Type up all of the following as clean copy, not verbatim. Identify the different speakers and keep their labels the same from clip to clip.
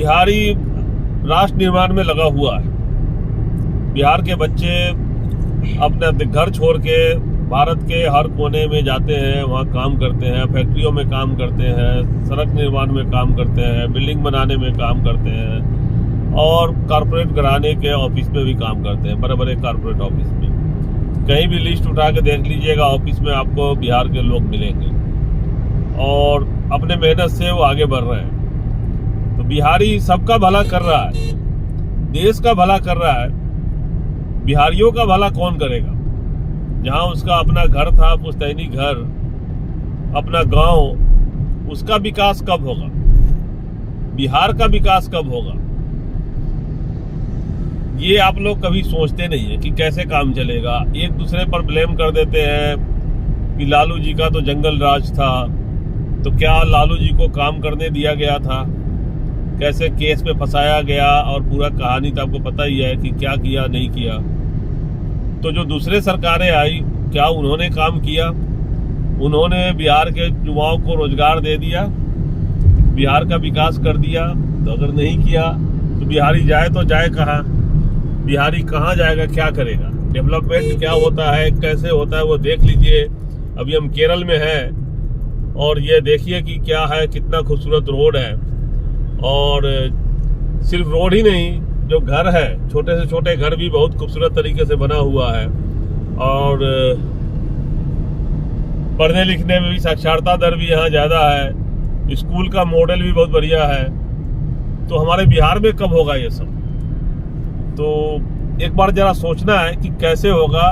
Speaker 1: बिहारी राष्ट्र निर्माण में लगा हुआ है। बिहार के बच्चे अपने घर छोड़ के भारत के हर कोने में जाते हैं, वहाँ काम करते हैं, फैक्ट्रियों में काम करते हैं, सड़क निर्माण में काम करते हैं, बिल्डिंग बनाने में काम करते हैं और कॉरपोरेट घराने के ऑफिस में भी काम करते हैं, बड़े बड़े कॉरपोरेट ऑफिस में। कहीं भी लिस्ट उठा के देख लीजिएगा, ऑफिस में आपको बिहार के लोग मिलेंगे और अपने मेहनत से वो आगे बढ़ रहे हैं। तो बिहारी सबका भला कर रहा है, देश का भला कर रहा है। बिहारियों का भला कौन करेगा? जहां उसका अपना घर था, पुश्तैनी घर, अपना गांव, उसका विकास कब होगा? बिहार का विकास कब होगा? ये आप लोग कभी सोचते नहीं है कि कैसे काम चलेगा। एक दूसरे पर ब्लेम कर देते हैं कि लालू जी का तो जंगल राज था, तो क्या लालू जी को काम करने दिया गया था? कैसे केस में फंसाया गया और पूरा कहानी तो आपको पता ही है कि क्या किया नहीं किया। तो जो दूसरे सरकारें आई, क्या उन्होंने काम किया? उन्होंने बिहार के युवाओं को रोजगार दे दिया, बिहार का विकास कर दिया? तो अगर नहीं किया तो बिहारी जाए तो जाए कहाँ? बिहारी कहाँ जाएगा, क्या करेगा? डेवलपमेंट क्या होता है, कैसे होता है, वो देख लीजिए। अभी हम केरल में हैं और ये देखिए कि क्या है, कितना खूबसूरत रोड है। और सिर्फ रोड ही नहीं, जो घर है, छोटे से छोटे घर भी बहुत खूबसूरत तरीके से बना हुआ है। और पढ़ने लिखने में भी साक्षरता दर भी यहाँ ज़्यादा है, स्कूल का मॉडल भी बहुत बढ़िया है। तो हमारे बिहार में कब होगा ये सब? तो एक बार जरा सोचना है कि कैसे होगा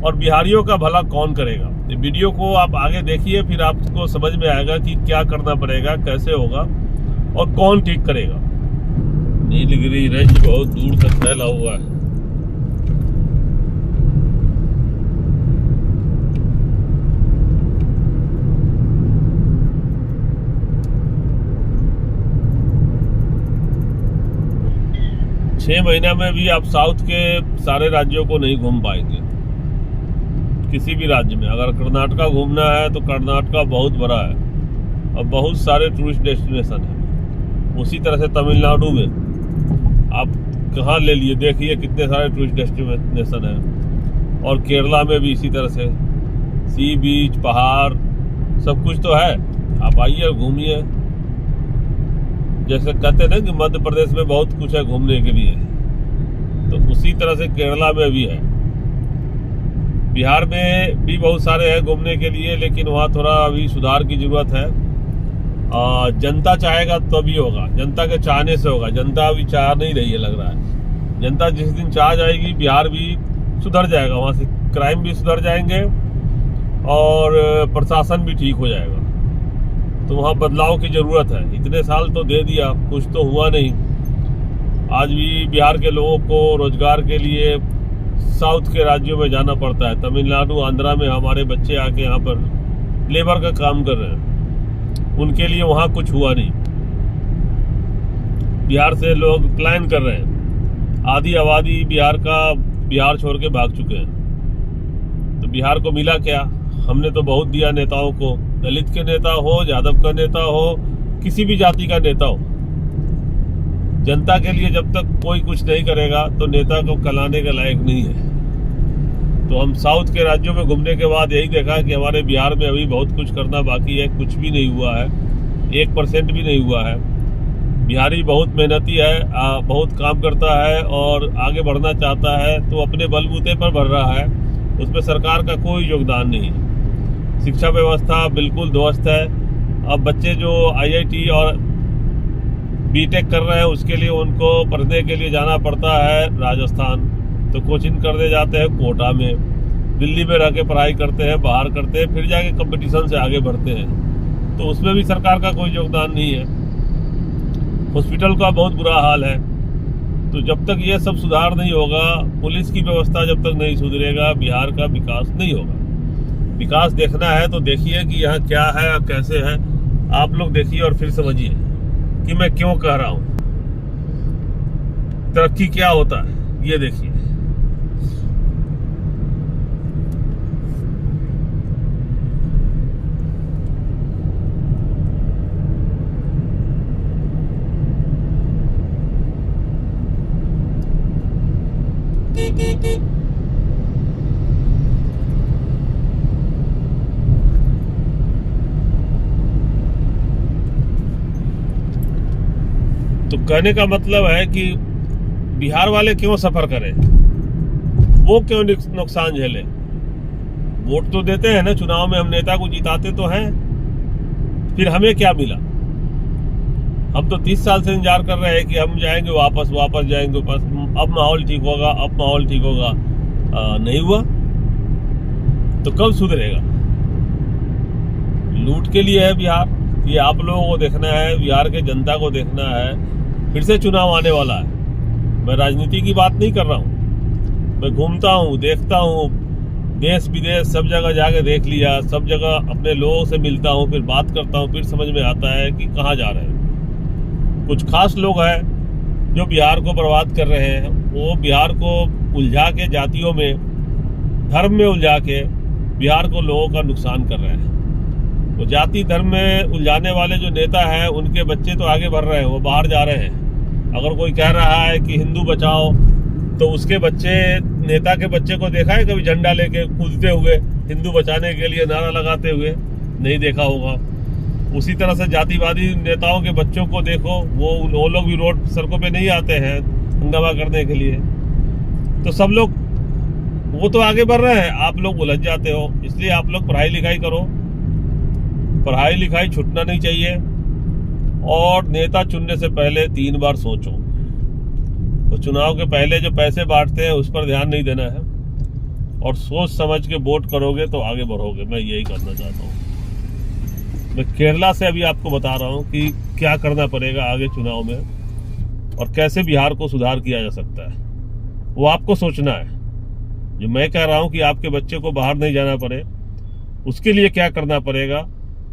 Speaker 1: और बिहारियों का भला कौन करेगा। ये वीडियो को आप आगे देखिए, फिर आपको समझ में आएगा कि क्या करना पड़ेगा, कैसे होगा और कौन ठीक करेगा। नीलगिरी रेंज बहुत दूर तक फैला हुआ है। छह महीना में भी आप साउथ के सारे राज्यों को नहीं घूम पाएंगे, किसी भी राज्य में। अगर कर्नाटका घूमना है तो कर्नाटका बहुत बड़ा है और बहुत सारे टूरिस्ट डेस्टिनेशन है। उसी तरह से तमिलनाडु में आप कहाँ ले लिए, देखिए कितने सारे टूरिस्ट डेस्टिनेशन है। और केरला में भी इसी तरह से सी बीच, पहाड़, सब कुछ तो है। आप आइए और घूमिए। जैसे कहते हैं ना कि मध्य प्रदेश में बहुत कुछ है घूमने के लिए, तो उसी तरह से केरला में भी है। बिहार में भी बहुत सारे हैं घूमने के लिए, लेकिन वहाँ थोड़ा अभी सुधार की जरूरत है। जनता चाहेगा तभी होगा, जनता के चाहने से होगा। जनता अभी चाह नहीं रही है, लग रहा है। जनता जिस दिन चाह जाएगी, बिहार भी सुधर जाएगा, वहाँ से क्राइम भी सुधर जाएंगे और प्रशासन भी ठीक हो जाएगा। तो वहाँ बदलाव की जरूरत है। इतने साल तो दे दिया, कुछ तो हुआ नहीं। आज भी बिहार के लोगों को रोजगार के लिए साउथ के राज्यों में जाना पड़ता है। तमिलनाडु, आंध्रा में हमारे बच्चे आके यहाँ पर लेबर का काम कर रहे हैं, उनके लिए वहाँ कुछ हुआ नहीं। बिहार से लोग प्लान कर रहे हैं, आधी आबादी बिहार छोड़ के भाग चुके हैं। तो बिहार को मिला क्या? हमने तो बहुत दिया नेताओं को, दलित के नेता हो, यादव का नेता हो, किसी भी जाति का नेता हो। जनता के लिए जब तक कोई कुछ नहीं करेगा तो नेता को कहलाने के लायक नहीं है। तो हम साउथ के राज्यों में घूमने के बाद यही देखा कि हमारे बिहार में अभी बहुत कुछ करना बाकी है, कुछ भी नहीं हुआ है, 1% भी नहीं हुआ है। बिहारी बहुत मेहनती है, बहुत काम करता है और आगे बढ़ना चाहता है, तो अपने बलबूते पर बढ़ रहा है। उसमें सरकार का कोई योगदान नहीं है। शिक्षा व्यवस्था बिल्कुल ध्वस्त है। अब बच्चे जो IIT और बीटेक कर रहे हैं, उसके लिए उनको पढ़ने के लिए जाना पड़ता है राजस्थान, तो कोचिंग करने जाते हैं कोटा में, दिल्ली में रह के पढ़ाई करते हैं, बाहर करते हैं, फिर जाके कंपटीशन से आगे बढ़ते हैं। तो उसमें भी सरकार का कोई योगदान नहीं है। हॉस्पिटल का बहुत बुरा हाल है। तो जब तक ये सब सुधार नहीं होगा, पुलिस की व्यवस्था जब तक नहीं सुधरेगा, बिहार का विकास नहीं होगा। विकास देखना है तो देखिए कि यहाँ क्या है और कैसे है। आप लोग देखिए और फिर समझिए कि मैं क्यों कह रहा हूँ। तरक्की क्या होता है ये देखिए। तो कहने का मतलब है कि बिहार वाले क्यों सफर करें, वो क्यों नुकसान झेले। वोट तो देते हैं ना, चुनाव में हम नेता को जिताते तो हैं, फिर हमें क्या मिला। हम तो 30 साल से इंतजार कर रहे हैं कि हम जाएंगे वापस जाएंगे वापस, अब माहौल ठीक होगा, अब माहौल ठीक होगा। नहीं हुआ तो कब सुधरेगा। लूट के लिए है बिहार, ये आप लोगों को देखना है, बिहार के जनता को देखना है। फिर से चुनाव आने वाला है। मैं राजनीति की बात नहीं कर रहा हूँ, मैं घूमता हूँ, देखता हूँ, देश विदेश सब जगह जाके देख लिया, सब जगह अपने लोगों से मिलता हूँ, फिर बात करता हूँ, फिर समझ में आता है कि कहाँ जा रहे हैं। कुछ खास लोग हैं जो बिहार को बर्बाद कर रहे हैं। वो बिहार को उलझा के, जातियों में, धर्म में उलझा के बिहार को लोगों का नुकसान कर रहे हैं। वो जाति धर्म में उलझाने वाले जो नेता हैं, उनके बच्चे तो आगे बढ़ रहे हैं, वो बाहर जा रहे हैं। अगर कोई कह रहा है कि हिंदू बचाओ, तो उसके बच्चे, नेता के बच्चे को देखा है कभी झंडा लेके कूदते हुए, हिंदू बचाने के लिए नारा लगाते हुए? नहीं देखा होगा। उसी तरह से जातिवादी नेताओं के बच्चों को देखो, वो लोग भी रोड सड़कों पे नहीं आते हैं हंगामा करने के लिए। तो सब लोग, वो तो आगे बढ़ रहे हैं, आप लोग उलझ जाते हो। इसलिए आप लोग पढ़ाई लिखाई करो, पढ़ाई लिखाई छूटना नहीं चाहिए, और नेता चुनने से पहले 3 बार सोचो। तो चुनाव के पहले जो पैसे बांटते हैं उस पर ध्यान नहीं देना है, और सोच समझ के वोट करोगे तो आगे बढ़ोगे। मैं यही करना चाहता हूँ। मैं केरला से अभी आपको बता रहा हूँ कि क्या करना पड़ेगा आगे चुनाव में, और कैसे बिहार को सुधार किया जा सकता है, वो आपको सोचना है। जो मैं कह रहा हूँ कि आपके बच्चे को बाहर नहीं जाना पड़े, उसके लिए क्या करना पड़ेगा,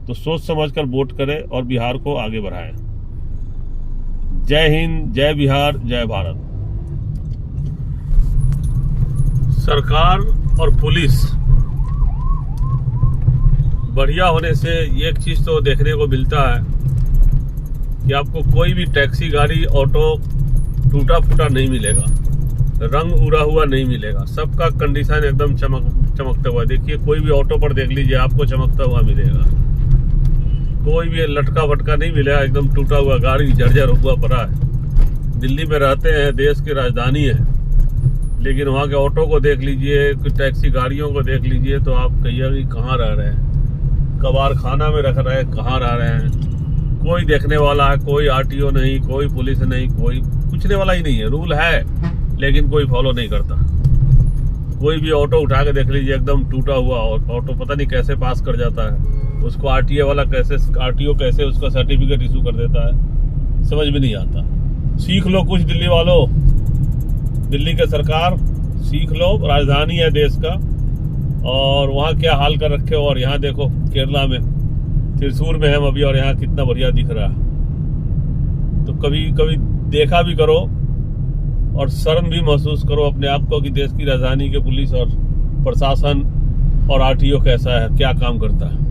Speaker 1: तो सोच समझकर वोट करें और बिहार को आगे बढ़ाएं। जय हिंद, जय बिहार, जय भारत। सरकार और पुलिस बढ़िया होने से एक चीज तो देखने को मिलता है कि आपको कोई भी टैक्सी, गाड़ी, ऑटो टूटा फूटा नहीं मिलेगा, रंग उड़ा हुआ नहीं मिलेगा। सबका कंडीशन एकदम चमकता हुआ। देखिए, कोई भी ऑटो पर देख लीजिए, आपको चमकता हुआ मिलेगा। कोई भी लटका फटका नहीं मिलेगा, एकदम टूटा हुआ गाड़ी जर्जर हुआ पड़ा है। दिल्ली में रहते हैं, देश की राजधानी है, लेकिन वहाँ के ऑटो को देख लीजिए, टैक्सी गाड़ियों को देख लीजिए, तो आप कहिए कि कहाँ रह रहे हैं, कबाड़ खाना में रख रहे हैं, कहाँ रह रहे हैं। कोई देखने वाला है, कोई आरटीओ नहीं, कोई पुलिस नहीं, कोई पूछने वाला ही नहीं है। रूल है लेकिन कोई फॉलो नहीं करता। कोई भी ऑटो उठा के देख लीजिए, एकदम टूटा हुआ ऑटो, पता नहीं कैसे पास कर जाता है उसको। आरटीओ वाला कैसे उसका सर्टिफिकेट इशू कर देता है, समझ में नहीं आता। सीख लो कुछ दिल्ली वालों, दिल्ली के सरकार, सीख लो। राजधानी है देश का, और वहाँ क्या हाल कर रखे हो। और यहाँ देखो केरला में, त्रिशूर में हम अभी, और यहाँ कितना बढ़िया दिख रहा है। तो कभी कभी देखा भी करो और शर्म भी महसूस करो अपने आप को कि देश की राजधानी के पुलिस और प्रशासन और आरटीओ कैसा है, क्या काम करता है।